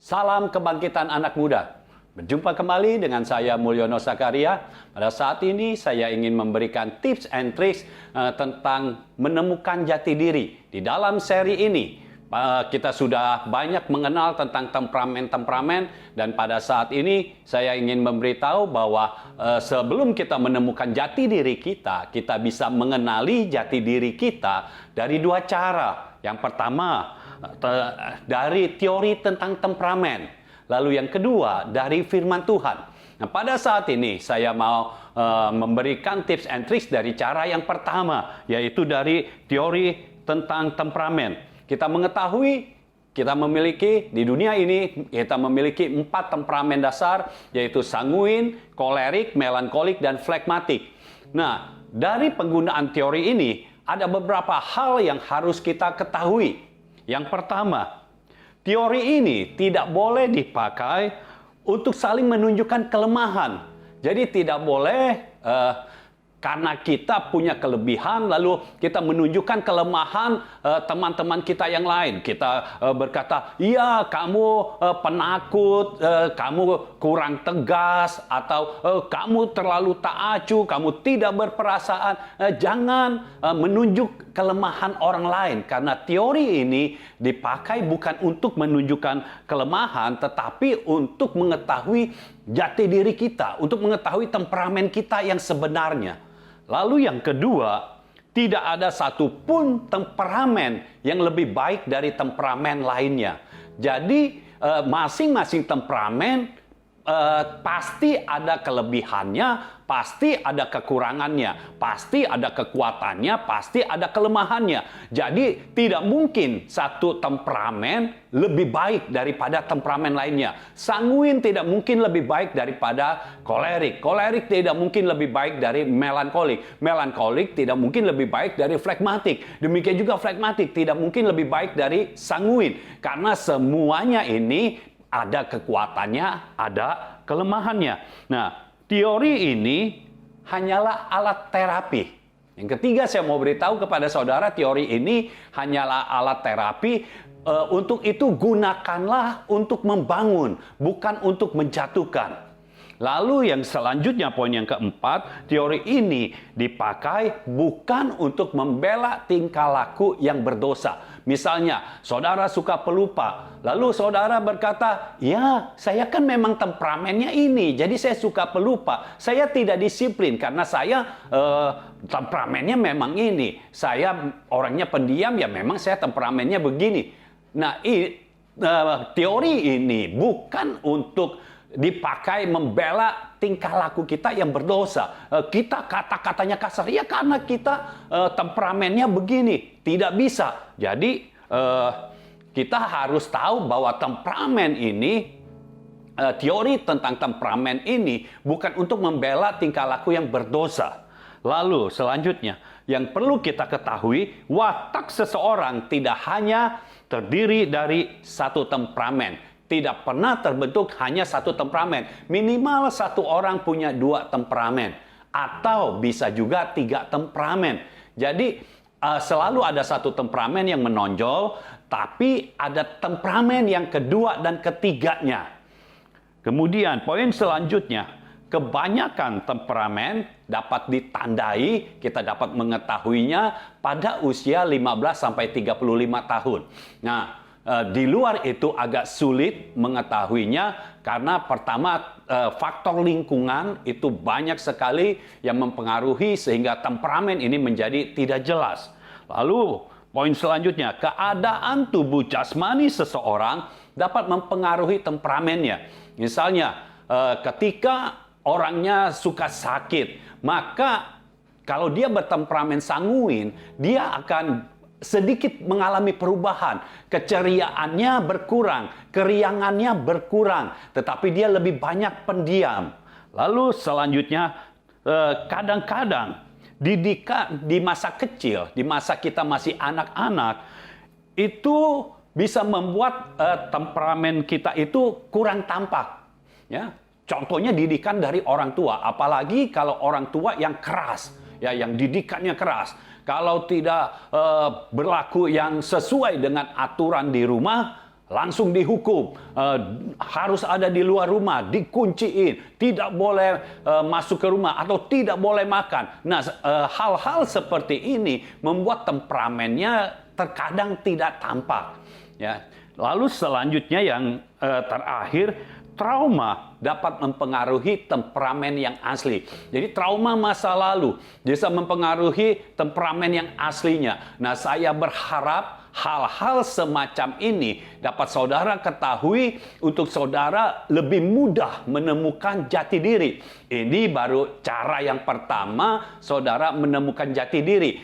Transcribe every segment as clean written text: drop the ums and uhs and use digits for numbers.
Salam kebangkitan anak muda. Berjumpa kembali dengan saya Mulyono Zakaria. Pada saat ini saya ingin memberikan tips and tricks tentang menemukan jati diri. Di dalam seri ini kita sudah banyak mengenal tentang temperamen-temperamen, dan pada saat ini saya ingin memberitahu bahwa sebelum kita menemukan jati diri kita, kita bisa mengenali jati diri kita dari dua cara. Yang pertama, dari teori tentang temperamen. Lalu yang kedua, dari firman Tuhan. Nah, pada saat ini saya mau memberikan tips and tricks dari cara yang pertama, yaitu dari teori tentang temperamen. Kita mengetahui kita memiliki di dunia ini, kita memiliki 4 temperamen dasar, yaitu sanguin, kolerik, melankolik, dan flegmatik. Nah, dari penggunaan teori ini, ada beberapa hal yang harus kita ketahui. Yang pertama, teori ini tidak boleh dipakai untuk saling menunjukkan kelemahan. Jadi tidak boleh karena kita punya kelebihan lalu kita menunjukkan kelemahan teman-teman kita yang lain. Kita berkata, "Iya, kamu penakut, kamu kurang tegas, atau kamu terlalu tak acuh, kamu tidak berperasaan." Jangan menunjuk kelemahan orang lain, karena teori ini dipakai bukan untuk menunjukkan kelemahan, tetapi untuk mengetahui jati diri kita, untuk mengetahui temperamen kita yang sebenarnya. Lalu yang kedua, tidak ada satupun temperamen yang lebih baik dari temperamen lainnya. Jadi masing-masing temperamen pasti ada kelebihannya, pasti ada kekurangannya, pasti ada kekuatannya, pasti ada kelemahannya. Jadi tidak mungkin satu temperamen lebih baik daripada temperamen lainnya. Sanguin tidak mungkin lebih baik daripada kolerik. Kolerik tidak mungkin lebih baik dari melankolik. Melankolik tidak mungkin lebih baik dari flegmatik. Demikian juga flegmatik tidak mungkin lebih baik dari sanguin. Karena semuanya ini ada kekuatannya, ada kelemahannya. Nah, teori ini hanyalah alat terapi. Yang ketiga, saya mau beritahu kepada saudara, teori ini hanyalah alat terapi. Untuk itu gunakanlah untuk membangun, bukan untuk menjatuhkan. Lalu yang selanjutnya, poin yang keempat, teori ini dipakai bukan untuk membela tingkah laku yang berdosa. Misalnya, saudara suka pelupa, lalu saudara berkata, "Ya, saya kan memang temperamennya ini, jadi saya suka pelupa. Saya tidak disiplin karena saya temperamennya memang ini. Saya orangnya pendiam, ya memang saya temperamennya begini." Nah, teori ini bukan untuk dipakai membela tingkah laku kita yang berdosa. Kita kata-katanya kasar, ya karena kita temperamennya begini. Tidak bisa. Jadi kita harus tahu bahwa temperamen ini, teori tentang temperamen ini bukan untuk membela tingkah laku yang berdosa. Lalu selanjutnya, yang perlu kita ketahui, watak seseorang tidak hanya terdiri dari satu temperamen. Tidak pernah terbentuk hanya satu temperamen. Minimal satu orang punya 2 temperamen. Atau bisa juga 3 temperamen. Jadi selalu ada satu temperamen yang menonjol, tapi ada temperamen yang kedua dan ketiganya. Kemudian poin selanjutnya, kebanyakan temperamen dapat ditandai, kita dapat mengetahuinya pada usia 15 sampai 35 tahun. Nah, di luar itu agak sulit mengetahuinya karena pertama faktor lingkungan itu banyak sekali yang mempengaruhi sehingga temperamen ini menjadi tidak jelas. Lalu poin selanjutnya, keadaan tubuh jasmani seseorang dapat mempengaruhi temperamennya. Misalnya ketika orangnya suka sakit, maka kalau dia bertemperamen sanguin, dia akan sedikit mengalami perubahan. Keceriaannya berkurang, keriangannya berkurang, tetapi dia lebih banyak pendiam. Lalu selanjutnya, kadang-kadang didikan di masa kecil, di masa kita masih anak-anak, itu bisa membuat temperamen kita itu kurang tampak. Ya, contohnya didikan dari orang tua, apalagi kalau orang tua yang keras, ya, yang didikannya keras. Kalau tidak berlaku yang sesuai dengan aturan di rumah, langsung dihukum, harus ada di luar rumah, dikunciin, tidak boleh masuk ke rumah atau tidak boleh makan. Nah, hal-hal seperti ini membuat temperamennya terkadang tidak tampak. Ya. Lalu selanjutnya yang terakhir, trauma dapat mempengaruhi temperamen yang asli. Jadi trauma masa lalu bisa mempengaruhi temperamen yang aslinya. Nah, saya berharap hal-hal semacam ini dapat saudara ketahui untuk saudara lebih mudah menemukan jati diri. Ini baru cara yang pertama saudara menemukan jati diri.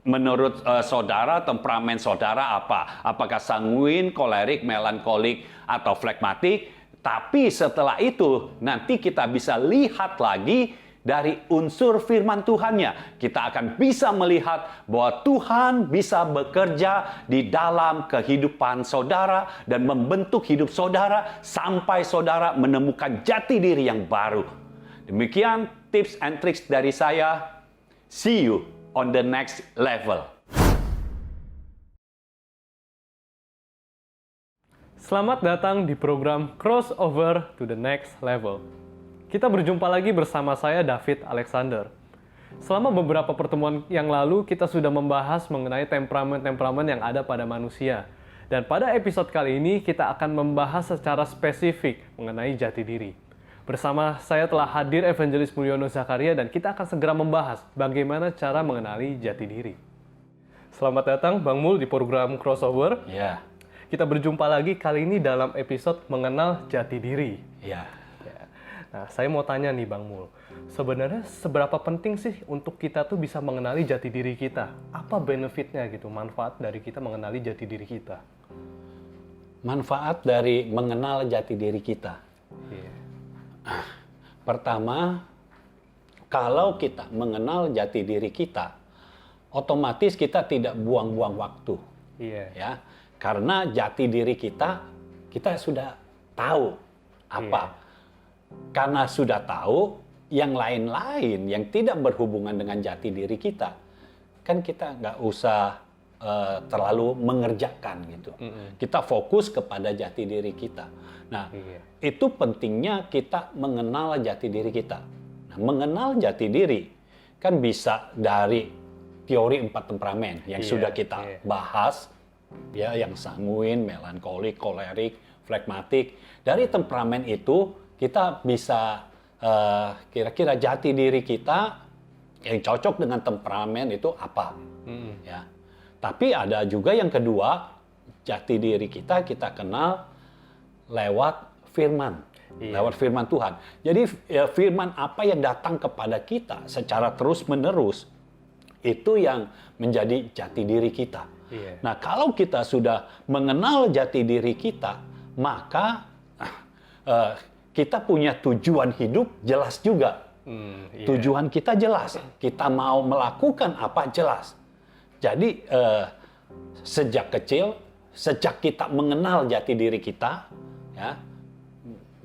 Menurut saudara, temperamen saudara apa? Apakah sanguin, kolerik, melankolik, atau flegmatik? Tapi setelah itu nanti kita bisa lihat lagi dari unsur firman Tuhannya. Kita akan bisa melihat bahwa Tuhan bisa bekerja di dalam kehidupan saudara dan membentuk hidup saudara sampai saudara menemukan jati diri yang baru. Demikian tips and tricks dari saya. See you on the next level. Selamat datang di program Crossover to the Next Level. Kita berjumpa lagi bersama saya, David Alexander. Selama beberapa pertemuan yang lalu, kita sudah membahas mengenai temperamen-temperamen yang ada pada manusia. Dan pada episode kali ini, kita akan membahas secara spesifik mengenai jati diri. Bersama saya telah hadir Evangelis Mulyono Zakaria, dan kita akan segera membahas bagaimana cara mengenali jati diri. Selamat datang, Bang Mul, di program Crossover. Ya. Kita berjumpa lagi kali ini dalam episode mengenal jati diri. Ya. Nah, saya mau tanya nih Bang Mul, sebenarnya seberapa penting sih untuk kita tuh bisa mengenali jati diri kita? Apa benefitnya gitu, manfaat dari kita mengenali jati diri kita? Manfaat dari mengenal jati diri kita. Yeah. Pertama, kalau kita mengenal jati diri kita, otomatis kita tidak buang-buang waktu. Iya. Ya. Karena jati diri kita sudah tahu apa. Iya. Karena sudah tahu, yang lain-lain yang tidak berhubungan dengan jati diri kita, kan kita nggak usah terlalu mengerjakan gitu. Kita fokus kepada jati diri kita. Nah, itu pentingnya kita mengenal jati diri kita. Nah, mengenal jati diri kan bisa dari teori 4 temperamen yang sudah kita bahas. Ya, yang sanguin, melankolik, kolerik, flegmatik. Dari temperamen itu kita bisa kira-kira jati diri kita yang cocok dengan temperamen itu apa. Ya. Tapi ada juga yang kedua, jati diri kita kenal lewat firman. Lewat firman Tuhan. Jadi firman apa yang datang kepada kita secara terus-menerus, itu yang menjadi jati diri kita. Nah, kalau kita sudah mengenal jati diri kita, maka kita punya tujuan hidup jelas juga. Tujuan kita jelas. Kita mau melakukan apa jelas. Jadi, sejak kecil, sejak kita mengenal jati diri kita, ya,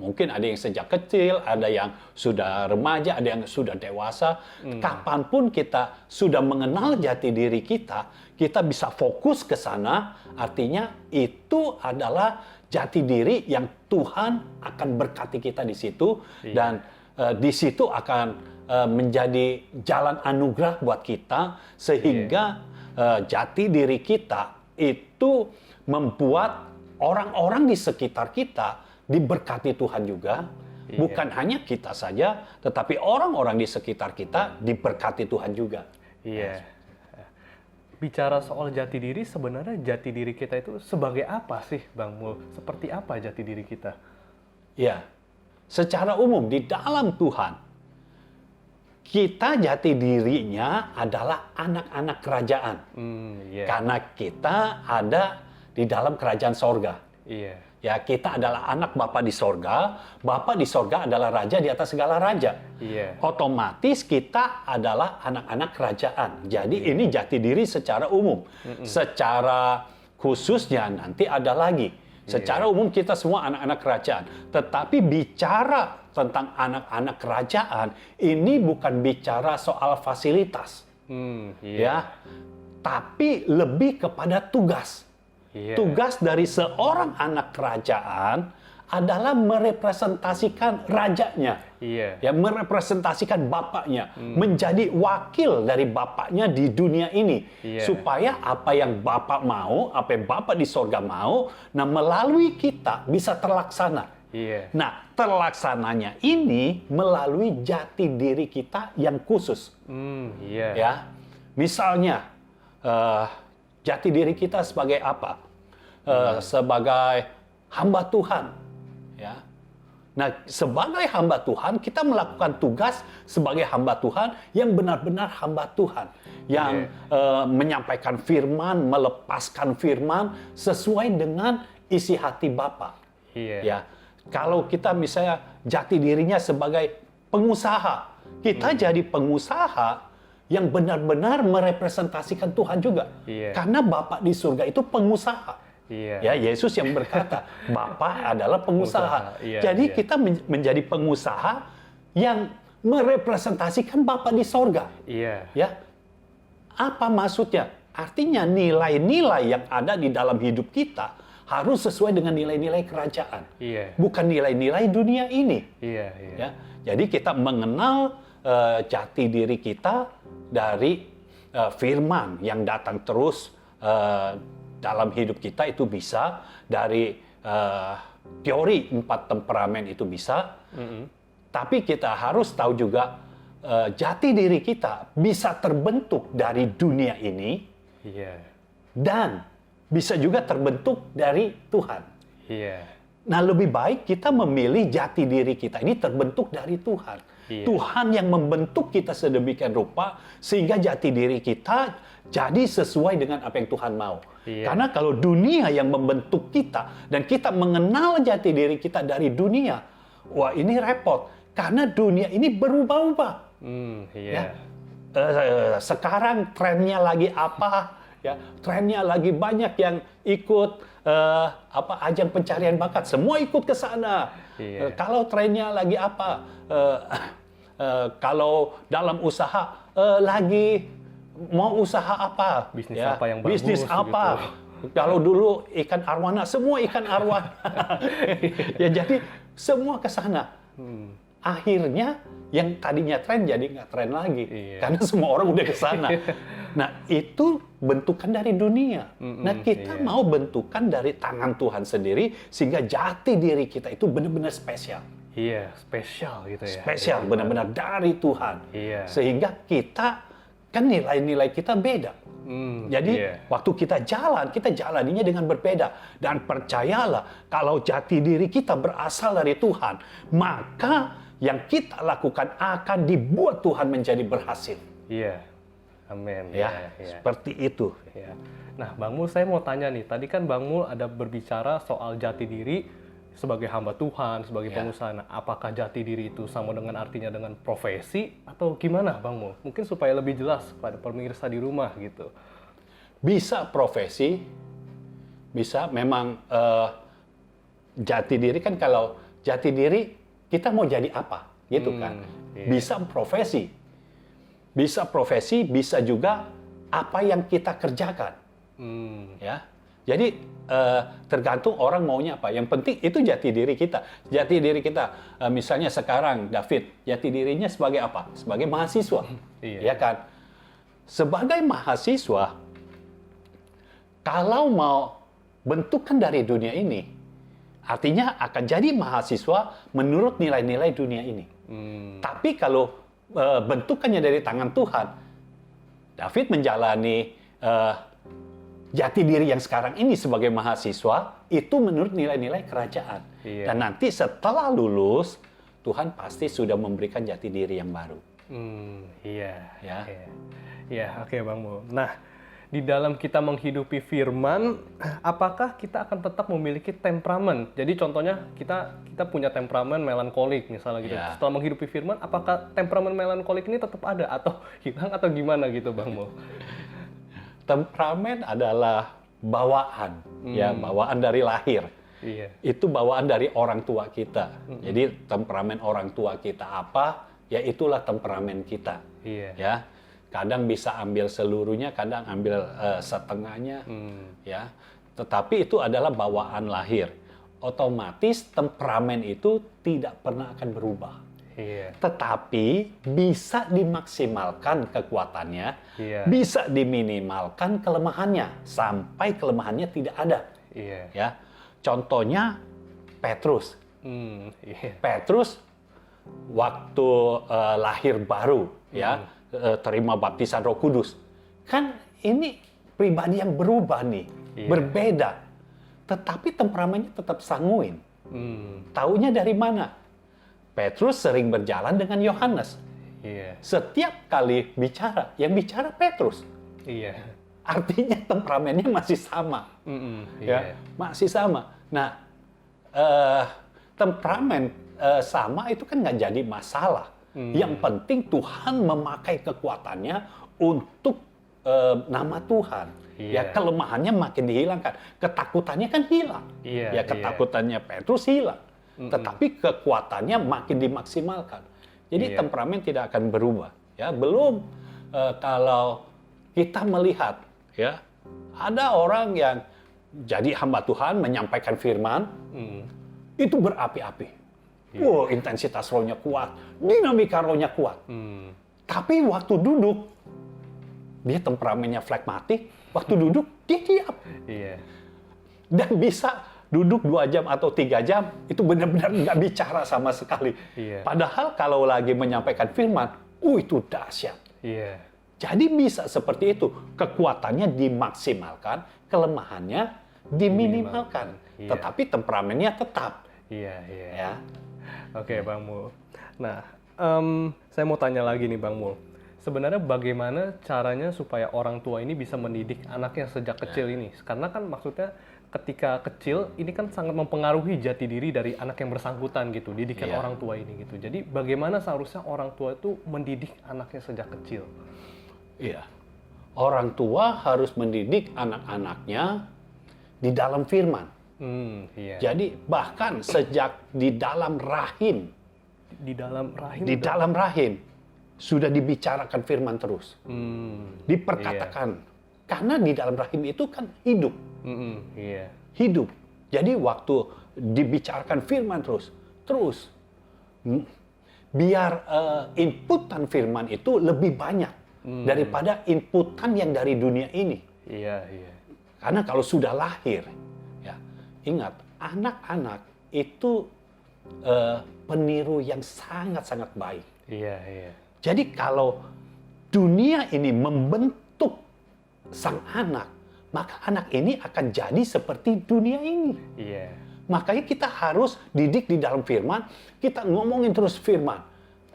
mungkin ada yang sejak kecil, ada yang sudah remaja, ada yang sudah dewasa. Kapanpun kita sudah mengenal jati diri kita bisa fokus ke sana. Artinya itu adalah jati diri yang Tuhan akan berkati kita di situ. Dan di situ akan menjadi jalan anugerah buat kita. Sehingga jati diri kita itu membuat orang-orang di sekitar kita diberkati Tuhan juga. Bukan hanya kita saja, tetapi orang-orang di sekitar kita diberkati Tuhan juga. Iya. Bicara soal jati diri, sebenarnya jati diri kita itu sebagai apa sih, Bang Mul? Seperti apa jati diri kita? Ya, secara umum di dalam Tuhan, kita jati dirinya adalah anak-anak kerajaan. Karena kita ada di dalam kerajaan sorga. Ya, kita adalah anak Bapa di sorga. Bapa di sorga adalah raja di atas segala raja. Otomatis kita adalah anak-anak kerajaan. Jadi ini jati diri secara umum. Secara khususnya nanti ada lagi. Secara umum kita semua anak-anak kerajaan. Tetapi bicara tentang anak-anak kerajaan, ini bukan bicara soal fasilitas. Ya, tapi lebih kepada tugas. Iya. Tugas dari seorang anak kerajaan adalah merepresentasikan rajanya. Iya. Ya, merepresentasikan bapaknya, menjadi wakil dari bapaknya di dunia ini. Iya. Supaya apa yang bapak mau, apa yang bapak di sorga mau, nah melalui kita bisa terlaksana. Iya. Nah, terlaksananya ini melalui jati diri kita yang khusus. Iya. Ya, misalnya jati diri kita sebagai apa? Sebagai hamba Tuhan. Ya. Nah, sebagai hamba Tuhan, kita melakukan tugas sebagai hamba Tuhan yang benar-benar hamba Tuhan. Yang menyampaikan firman, melepaskan firman sesuai dengan isi hati Bapa. Iya. Ya, kalau kita misalnya jati dirinya sebagai pengusaha, kita jadi pengusaha yang benar-benar merepresentasikan Tuhan juga. Iya. Karena Bapa di surga itu pengusaha. Iya. Ya, Yesus yang berkata, Bapa adalah pengusaha. Iya, Jadi iya. kita menjadi pengusaha yang merepresentasikan Bapa di sorga. Iya. Ya, apa maksudnya? Artinya nilai-nilai yang ada di dalam hidup kita harus sesuai dengan nilai-nilai kerajaan. Iya. Bukan nilai-nilai dunia ini. Iya. Iya. Ya, jadi kita mengenal jati diri kita dari firman yang datang terus dalam hidup kita, itu bisa dari teori 4 temperamen itu bisa. Tapi kita harus tahu juga jati diri kita bisa terbentuk dari dunia ini Iya. dan bisa juga terbentuk dari Tuhan. Iya. Nah, lebih baik kita memilih jati diri kita ini terbentuk dari Tuhan. Iya. Tuhan yang membentuk kita sedemikian rupa sehingga jati diri kita jadi sesuai dengan apa yang Tuhan mau. Iya. Karena kalau dunia yang membentuk kita dan kita mengenal jati diri kita dari dunia, wah ini repot. Karena dunia ini berubah-ubah. Iya. Ya. Sekarang trennya lagi apa? Ya, trennya lagi banyak yang ikut ajang pencarian bakat, semua ikut ke sana. Iya. Kalau trennya lagi apa? Kalau dalam usaha lagi mau usaha apa? Bisnis apa yang bagus, Bisnis apa? Kalau dulu ikan arwana, semua ikan arwana. Ya, jadi semua ke sana. Akhirnya yang tadinya tren jadi nggak tren lagi. Iya. Karena semua orang udah ke sana. Nah, itu bentukan dari dunia. Nah, kita iya. mau bentukan dari tangan Tuhan sendiri sehingga jati diri kita itu benar-benar spesial. Iya, spesial gitu ya. Spesial, benar-benar dari Tuhan. Iya. Sehingga kita, kan nilai-nilai kita beda. Jadi, iya. waktu kita jalaninya dengan berbeda. Dan percayalah, kalau jati diri kita berasal dari Tuhan, maka yang kita lakukan akan dibuat Tuhan menjadi berhasil. Iya. Amin. Ya, Iya. seperti itu. Ya. Nah, Bang Mul, saya mau tanya nih. Tadi kan Bang Mul ada berbicara soal jati diri sebagai hamba Tuhan, sebagai Ya. pengusaha. Nah, apakah jati diri itu sama dengan artinya dengan profesi atau gimana, Bang Mul? Mungkin supaya lebih jelas pada pemirsa di rumah gitu. Bisa profesi, bisa memang jati diri kan, kalau jati diri kita mau jadi apa, gitu kan. Iya. Bisa profesi. Bisa profesi, bisa juga apa yang kita kerjakan. Ya, jadi tergantung orang maunya apa. Yang penting itu jati diri kita. Jati diri kita, misalnya sekarang David, jati dirinya sebagai apa? Sebagai mahasiswa, Iya. ya kan? Sebagai mahasiswa, kalau mau bentukan dari dunia ini, artinya akan jadi mahasiswa menurut nilai-nilai dunia ini. Tapi kalau bentukannya dari tangan Tuhan, David menjalani jati diri yang sekarang ini sebagai mahasiswa itu menurut nilai-nilai kerajaan. Iya. Dan nanti setelah lulus, Tuhan pasti sudah memberikan jati diri yang baru. Iya. Ya. Iya. Iya, oke Bang Mul. Nah, di dalam kita menghidupi firman, apakah kita akan tetap memiliki temperamen? Jadi contohnya kita punya temperamen melankolik misalnya gitu. Ya. Setelah menghidupi firman, apakah temperamen melankolik ini tetap ada atau hilang atau gimana gitu Bang Mul? Temperamen adalah bawaan, ya, bawaan dari lahir. Iya. Itu bawaan dari orang tua kita. Jadi temperamen orang tua kita apa, ya itulah temperamen kita. Iya. Ya, kadang bisa ambil seluruhnya, kadang ambil setengahnya. Ya, tetapi itu adalah bawaan lahir. Otomatis temperamen itu tidak pernah akan berubah. Iya. Tetapi bisa dimaksimalkan kekuatannya, Iya. bisa diminimalkan kelemahannya sampai kelemahannya tidak ada. Iya. Ya, contohnya Petrus. Iya. Petrus waktu lahir baru, ya, terima baptisan Roh Kudus. Kan ini pribadi yang berubah nih, Iya. berbeda. Tetapi temperamennya tetap sanguin. Taunya dari mana? Petrus sering berjalan dengan Yohanes. Iya. Setiap kali bicara, yang bicara Petrus. Iya. Artinya temperamennya masih sama. Iya. Ya, masih sama. Nah, temperamen sama itu kan nggak jadi masalah. Yang penting Tuhan memakai kekuatannya untuk nama Tuhan. Ya, Iya. kelemahannya makin dihilangkan. Ketakutannya kan hilang. Iya, Ya, ketakutannya Petrus hilang. Tetapi kekuatannya makin dimaksimalkan. Jadi Iya. temperamen tidak akan berubah. Ya, belum kalau kita melihat, ya, ada orang yang jadi hamba Tuhan menyampaikan firman, itu berapi-api. Wow, intensitas rohnya kuat, dinamika rohnya kuat. Tapi waktu duduk, dia temperamennya flekmatik. Waktu duduk, dia diam. Iya. Dan bisa duduk 2 jam atau 3 jam, itu benar-benar nggak bicara sama sekali. Iya. Padahal kalau lagi menyampaikan firman, itu dahsyat. Iya. Jadi bisa seperti itu. Kekuatannya dimaksimalkan, kelemahannya diminimalkan. Iya. Tetapi temperamennya tetap. Iya. Iya. Ya. Oke, Bang Mul. Nah, saya mau tanya lagi nih, Bang Mul. Sebenarnya bagaimana caranya supaya orang tua ini bisa mendidik anaknya sejak kecil ini? Karena kan maksudnya ketika kecil ini kan sangat mempengaruhi jati diri dari anak yang bersangkutan gitu, didikan Iya. orang tua ini gitu. Jadi bagaimana seharusnya orang tua itu mendidik anaknya sejak kecil? Iya. Orang tua harus mendidik anak-anaknya di dalam firman. Iya. Jadi bahkan sejak di dalam rahim, Di dalam rahim. di dalam rahim sudah dibicarakan firman terus. Diperkatakan. Karena di dalam rahim itu kan hidup. Iya. Hidup. Jadi waktu dibicarakan firman terus biar inputan firman itu lebih banyak daripada inputan yang dari dunia ini. Iya. Iya. Karena kalau sudah lahir, ya, ingat, anak-anak itu peniru yang sangat-sangat baik. Iya. Iya. Jadi kalau dunia ini membentuk sang anak, maka anak ini akan jadi seperti dunia ini. Iya. Makanya kita harus didik di dalam firman, kita ngomongin terus firman,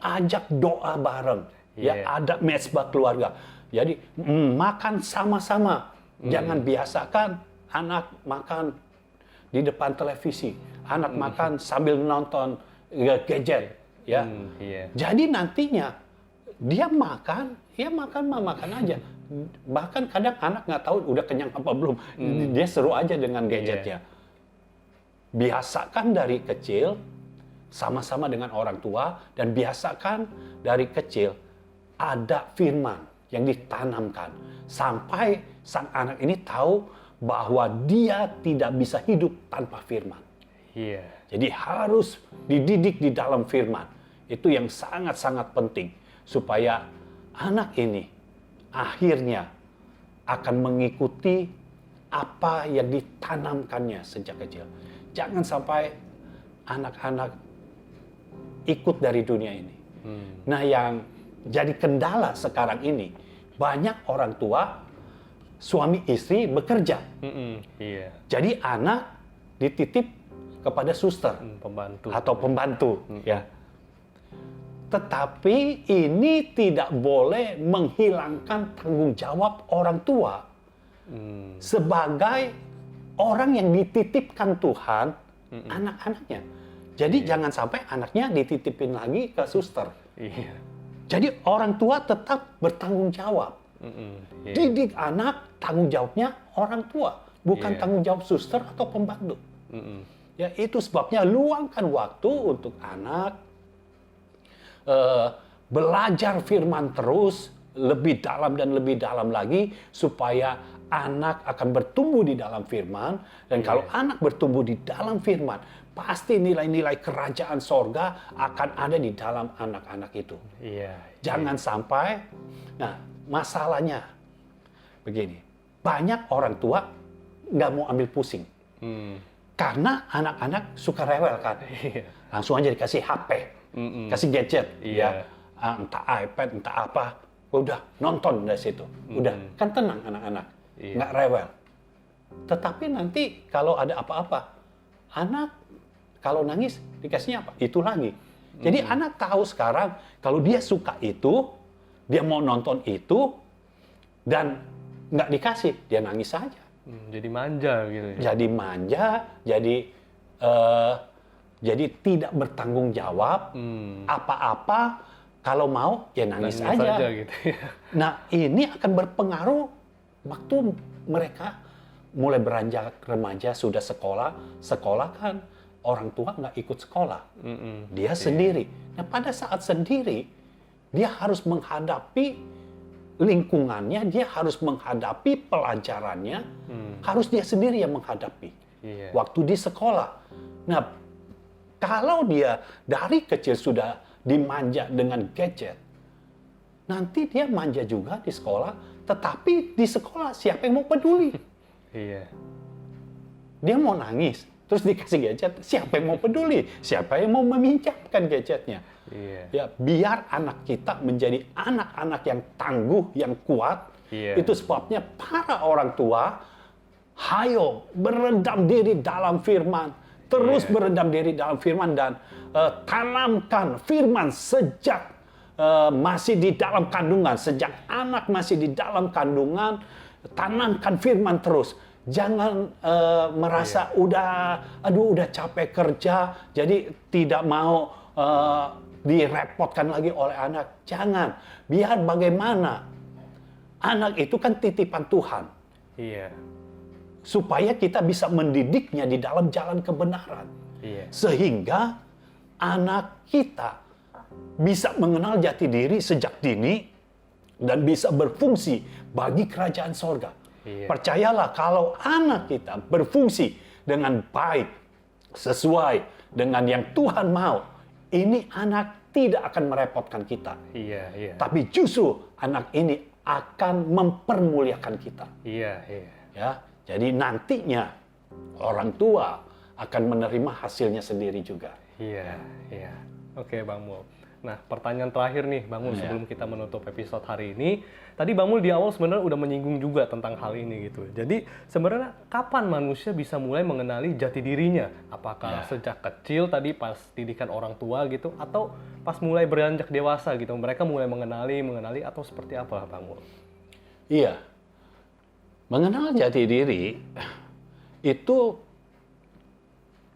ajak doa bareng, ya, ada mezbah keluarga. Jadi makan sama-sama, jangan biasakan anak makan di depan televisi, anak makan sambil nonton gadget, ya. Iya. Jadi nantinya dia makan, ya makan aja. Bahkan kadang anak nggak tahu udah kenyang apa belum, dia seru aja dengan gadgetnya. Biasakan dari kecil, sama-sama dengan orang tua, dan biasakan dari kecil ada firman yang ditanamkan. Sampai sang anak ini tahu bahwa dia tidak bisa hidup tanpa firman. Iya. Jadi harus dididik di dalam firman. Itu yang sangat-sangat penting. Supaya anak ini akhirnya akan mengikuti apa yang ditanamkannya sejak kecil. Jangan sampai anak-anak ikut dari dunia ini. Nah, yang jadi kendala sekarang ini, banyak orang tua, suami istri bekerja. Iya. Jadi anak dititip kepada suster Pembantu. atau pembantu, ya. Tetapi ini tidak boleh menghilangkan tanggung jawab orang tua sebagai orang yang dititipkan Tuhan anak-anaknya. Jadi jangan sampai anaknya dititipin lagi ke suster. Iya. Jadi orang tua tetap bertanggung jawab. Iya. Didik anak, tanggung jawabnya orang tua, bukan Iya. tanggung jawab suster atau pembantu. Ya, itu sebabnya luangkan waktu untuk anak belajar firman terus lebih dalam dan lebih dalam lagi supaya anak akan bertumbuh di dalam firman, dan kalau anak bertumbuh di dalam firman, pasti nilai-nilai kerajaan sorga akan ada di dalam anak-anak itu. Jangan sampai, nah masalahnya begini, banyak orang tua nggak mau ambil pusing. Karena anak-anak suka rewel kan. Langsung aja dikasih HP, kasih gadget, ya, entah iPad, entah apa, udah nonton dari situ, udah kan tenang anak-anak, nggak rewel. Tetapi nanti kalau ada apa-apa, anak kalau nangis dikasihnya apa? Itu lagi. Jadi anak tahu sekarang kalau dia suka itu, dia mau nonton itu, dan nggak dikasih, dia nangis saja. Jadi manja gitu ya. Jadi manja, jadi tidak bertanggung jawab, apa-apa kalau mau ya nangis aja. Gitu ya. Nah ini akan berpengaruh waktu mereka mulai beranjak remaja, sudah sekolah kan orang tua nggak ikut sekolah, dia sendiri. Nah pada saat sendiri dia harus menghadapi lingkungannya, dia harus menghadapi pelajarannya, harus dia sendiri yang menghadapi. Waktu di sekolah. Nah, kalau dia dari kecil sudah dimanja dengan gadget, nanti dia manja juga di sekolah, tetapi di sekolah siapa yang mau peduli? Dia mau nangis, terus dikasih gadget, siapa yang mau peduli? Siapa yang mau meminjamkan gadgetnya? Ya, biar anak kita menjadi anak-anak yang tangguh, yang kuat. Itu sebabnya para orang tua, hayo berendam diri dalam firman, terus berendam diri dalam firman, dan tanamkan firman sejak masih di dalam kandungan, sejak anak masih di dalam kandungan, tanamkan firman terus. Jangan merasa udah capek kerja, jadi tidak mau direpotkan lagi oleh anak. Jangan. Biar bagaimana. Anak itu kan titipan Tuhan. Supaya kita bisa mendidiknya di dalam jalan kebenaran. Sehingga anak kita bisa mengenal jati diri sejak dini dan bisa berfungsi bagi kerajaan sorga. Percayalah kalau anak kita berfungsi dengan baik, sesuai dengan yang Tuhan mau, ini anak tidak akan merepotkan kita. Tapi justru anak ini akan mempermuliakan kita. Ya, jadi nantinya orang tua akan menerima hasilnya sendiri juga. Oke, Bang Mul. Nah, pertanyaan terakhir nih, Bang Mul, sebelum kita menutup episode hari ini. Tadi Bang Mul di awal sebenarnya udah menyinggung juga tentang hal ini gitu. Jadi sebenarnya kapan manusia bisa mulai mengenali jati dirinya? Apakah sejak kecil tadi pas didikan orang tua gitu, atau pas mulai beranjak dewasa gitu, mereka mulai mengenali atau seperti apa, Bang Mul? Iya. Mengenal jati diri itu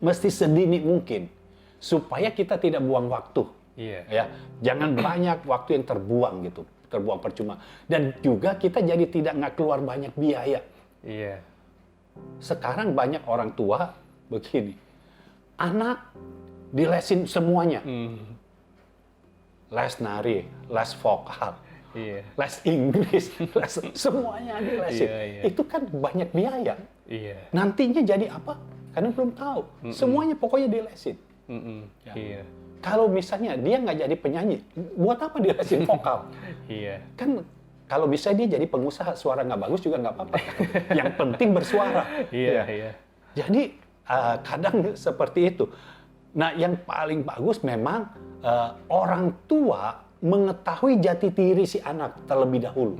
mesti sedini mungkin supaya kita tidak buang waktu. Ya, jangan banyak waktu yang terbuang gitu, terbuang percuma. Dan juga kita jadi tidak keluar banyak biaya. Sekarang banyak orang tua begini, anak dilesin semuanya, les nari, les vokal, les Inggris, les semuanya dilesin. Itu kan banyak biaya. Nantinya jadi apa? Karena belum tahu. Semuanya pokoknya dilesin. Kalau misalnya dia nggak jadi penyanyi, buat apa dia lesin vokal? Kan kalau bisa dia jadi pengusaha, suara nggak bagus juga nggak apa-apa. Yang penting bersuara. Jadi kadang seperti itu. Nah, yang paling bagus memang orang tua mengetahui jati diri si anak terlebih dahulu.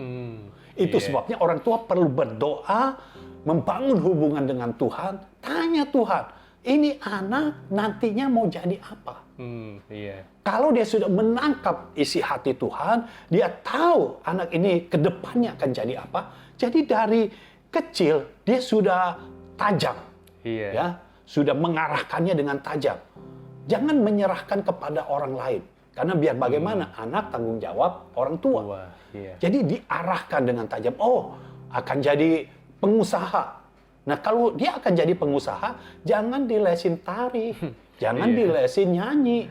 Itu sebabnya orang tua perlu berdoa, membangun hubungan dengan Tuhan, tanya Tuhan, ini anak nantinya mau jadi apa? Kalau dia sudah menangkap isi hati Tuhan, dia tahu anak ini ke depannya akan jadi apa. Jadi dari kecil dia sudah tajam, ya, sudah mengarahkannya dengan tajam. Jangan menyerahkan kepada orang lain, karena biar bagaimana anak tanggung jawab orang tua. Jadi diarahkan dengan tajam. Oh, akan jadi pengusaha. Nah, kalau dia akan jadi pengusaha, jangan dilesin tari, jangan dilesin nyanyi.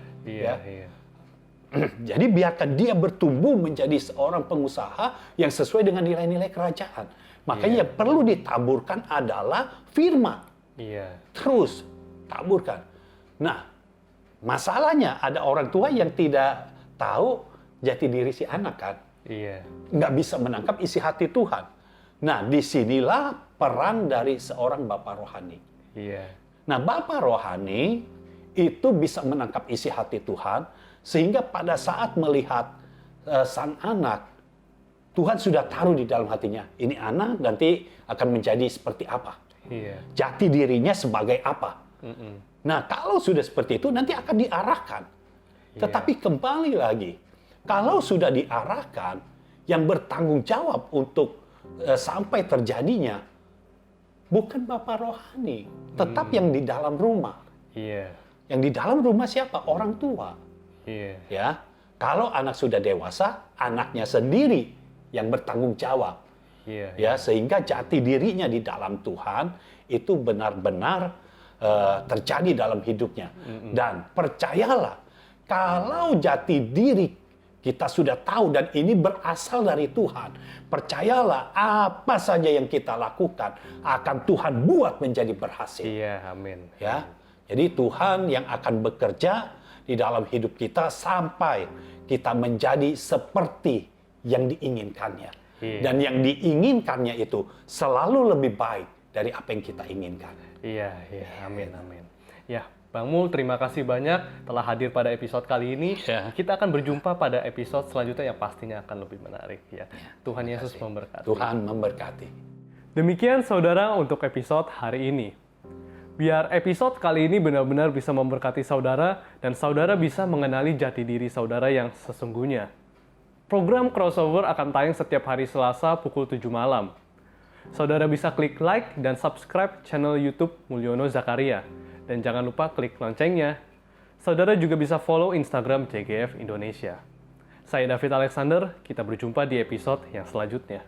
Jadi biarkan dia bertumbuh menjadi seorang pengusaha yang sesuai dengan nilai-nilai kerajaan. Makanya yang perlu ditaburkan adalah firman. Iya. Terus taburkan. Nah, masalahnya ada orang tua yang tidak tahu jati diri si anak kan. Iya. Nggak bisa menangkap isi hati Tuhan. Nah, disinilah peran dari seorang bapak rohani. Iya. Nah, bapak rohani itu bisa menangkap isi hati Tuhan, sehingga pada saat melihat sang anak, Tuhan sudah taruh di dalam hatinya, ini anak nanti akan menjadi seperti apa. Iya. Jati dirinya sebagai apa. Mm-mm. Nah, kalau sudah seperti itu, nanti akan diarahkan. Iya. Tetapi kembali lagi, kalau sudah diarahkan, yang bertanggung jawab untuk sampai terjadinya, bukan bapak rohani, tetap yang di dalam rumah. Iya. Yang di dalam rumah siapa? Orang tua. Iya. Ya, kalau anak sudah dewasa, anaknya sendiri yang bertanggung jawab. Iya. Ya, sehingga jati dirinya di dalam Tuhan itu benar-benar terjadi dalam hidupnya. Dan percayalah, kalau jati diri kita sudah tahu dan ini berasal dari Tuhan, percayalah apa saja yang kita lakukan akan Tuhan buat menjadi berhasil. Iya, amin. Ya, jadi Tuhan yang akan bekerja di dalam hidup kita sampai kita menjadi seperti yang diinginkannya. Iya. Dan yang diinginkannya itu selalu lebih baik dari apa yang kita inginkan. Iya, amin, amin. Ya, Bang Mul, terima kasih banyak telah hadir pada episode kali ini. Ya. Kita akan berjumpa pada episode selanjutnya yang pastinya akan lebih menarik. Ya, Tuhan Yesus memberkati. Tuhan memberkati. Demikian saudara untuk episode hari ini. Biar episode kali ini benar-benar bisa memberkati saudara dan saudara bisa mengenali jati diri saudara yang sesungguhnya. Program Crossover akan tayang setiap hari Selasa pukul 7 malam. Saudara bisa klik like dan subscribe channel YouTube Mulyono Zakaria. Dan jangan lupa klik loncengnya. Saudara juga bisa follow Instagram JGF Indonesia. Saya David Alexander, kita berjumpa di episode yang selanjutnya.